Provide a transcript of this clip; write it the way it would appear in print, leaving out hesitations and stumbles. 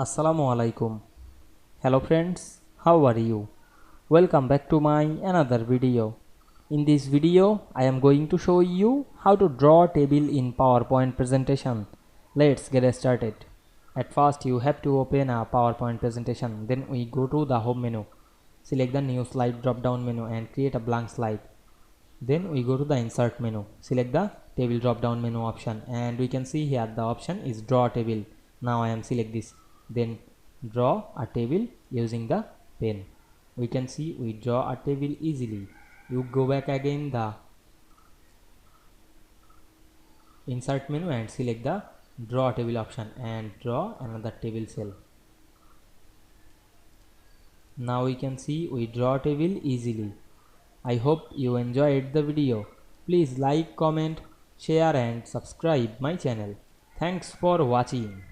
Assalamu Walaikum. Hello friends, how are you? Welcome back to my another video. In this video, I am going to show you how to draw a table in PowerPoint presentation. Let's get started. At first, you have to open a PowerPoint presentation. Then we go to the home menu. Select the new slide drop down menu and create a blank slide. Then we go to the insert menu. Select the table drop down menu option and we can see here the option is draw table. Now I am select this. Then draw a table using the pen. We can see we draw a table easily. You go back again the insert menu and select the draw table option and draw another table cell. Now we can see we draw table easily. I hope you enjoyed the video. Please like, comment, share and subscribe my channel. Thanks for watching.